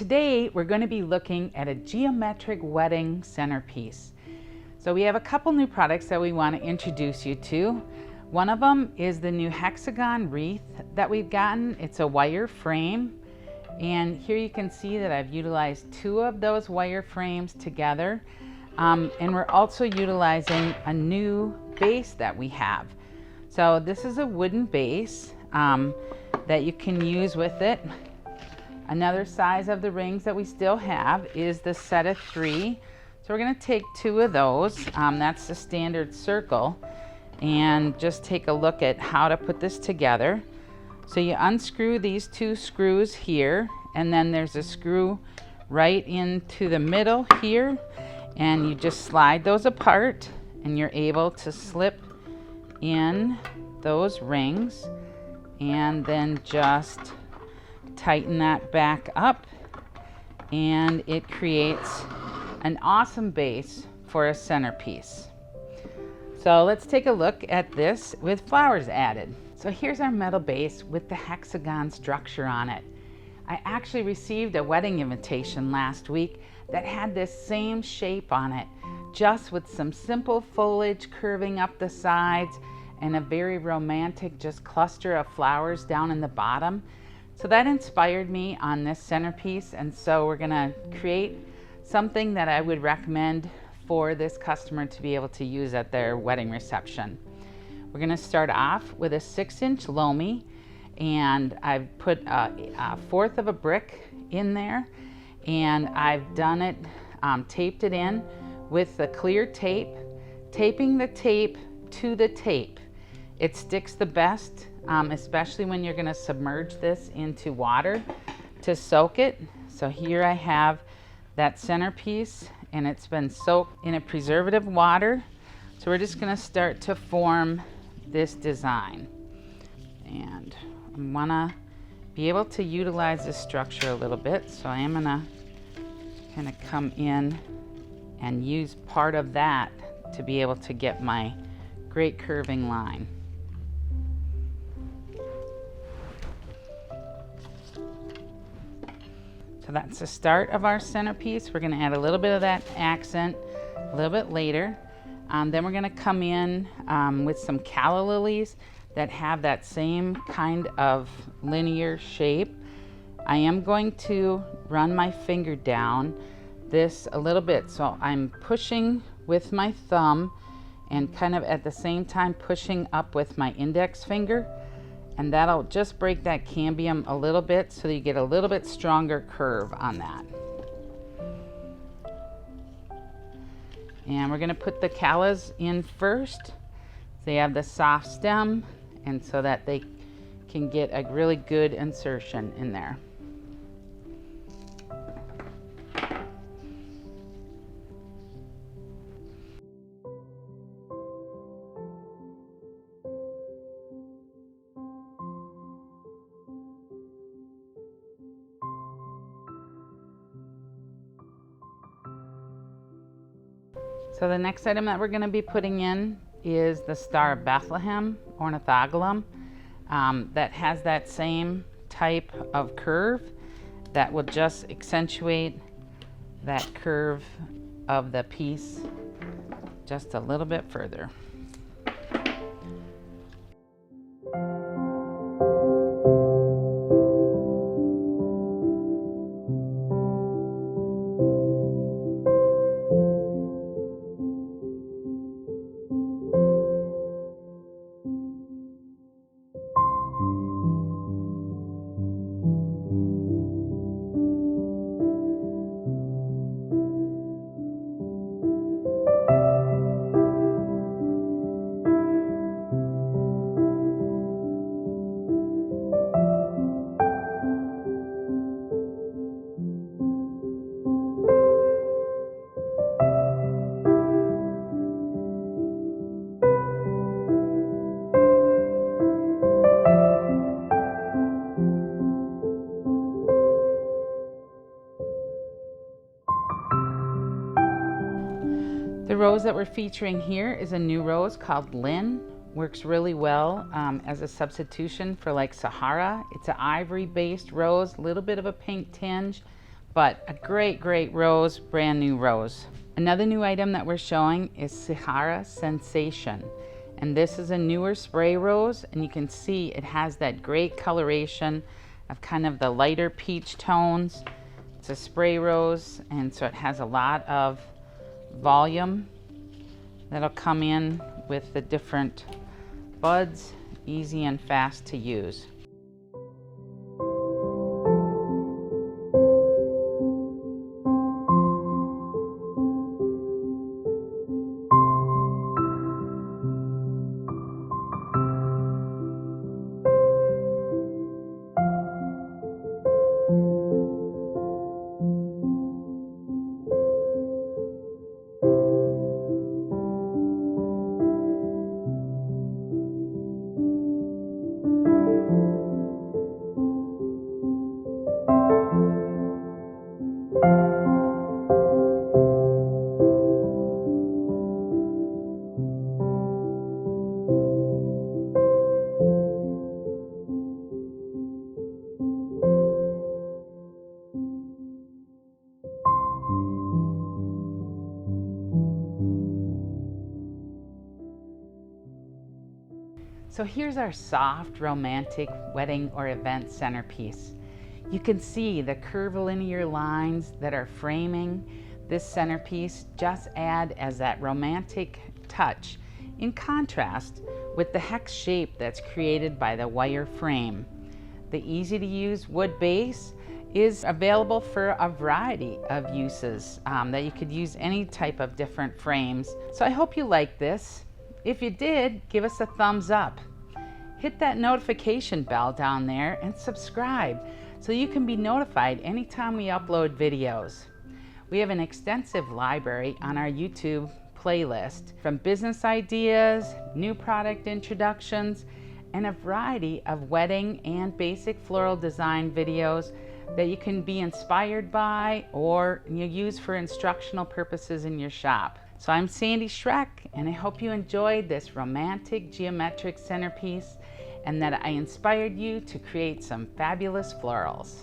today we're going to be looking at a geometric wedding centerpiece. So we have a couple new products that we want to introduce you to. One of them is the new hexagon wreath that we've gotten. It's a wire frame, and here you can see that I've utilized two of those wire frames together, and we're also utilizing a new base that we have. So this is a wooden base that you can use with it. Another size of the rings that we still have is the set of 3. So we're going to take 2 of those. That's the standard circle, and just take a look at how to put this together. So you unscrew these 2 screws here, and then there's a screw right into the middle here, and you just slide those apart and you're able to slip in those rings, and then just tighten that back up, and it creates an awesome base for a centerpiece. So let's take a look at this with flowers added. So here's our metal base with the hexagon structure on it. I actually received a wedding invitation last week that had this same shape on it, just with some simple foliage curving up the sides and a very romantic just cluster of flowers down in the bottom. So that inspired me on this centerpiece, and so we're gonna create something that I would recommend for this customer to be able to use at their wedding reception. We're gonna start off with a 6-inch Lomey, and I've put a 1/4 of a brick in there, and I've done it, taped it in with the clear tape, taping the tape to the tape. It sticks the best, especially when you're gonna submerge this into water to soak it. So here I have that centerpiece, and it's been soaked in a preservative water. So we're just gonna start to form this design. And I wanna be able to utilize this structure a little bit, so I am gonna kind of come in and use part of that to be able to get my great curving line. So that's the start of our centerpiece. We're going to add a little bit of that accent a little bit later. Then we're going to come in with some Calla lilies that have that same kind of linear shape. I am going to run my finger down this a little bit. So I'm pushing with my thumb and kind of at the same time pushing up with my index finger. And that'll just break that cambium a little bit so you get a little bit stronger curve on that. And we're gonna put the Callas in first. They have the soft stem, and so that they can get a really good insertion in there. So the next item that we're going to be putting in is the Star of Bethlehem ornithogalum that has that same type of curve that will just accentuate that curve of the piece just a little bit further. The rose that we're featuring here is a new rose called Lynn. Works really well as a substitution for like Sahara. It's an ivory based rose, a little bit of a pink tinge, but a great rose, brand new rose. Another new item that we're showing is Sahara Sensation. And this is a newer spray rose, and you can see it has that great coloration of kind of the lighter peach tones. It's a spray rose, and so it has a lot of volume that'll come in with the different buds, easy and fast to use. So here's our soft, romantic wedding or event centerpiece. You can see the curvilinear lines that are framing this centerpiece just add as that romantic touch in contrast with the hex shape that's created by the wire frame. The easy to use wood base is available for a variety of uses that you could use any type of different frames. So I hope you like this. If you did, give us a thumbs up. Hit that notification bell down there and subscribe so you can be notified anytime we upload videos. We have an extensive library on our YouTube playlist, from business ideas, new product introductions, and a variety of wedding and basic floral design videos that you can be inspired by or you use for instructional purposes in your shop. So I'm Sandy Schreck, and I hope you enjoyed this romantic geometric centerpiece and that I inspired you to create some fabulous florals.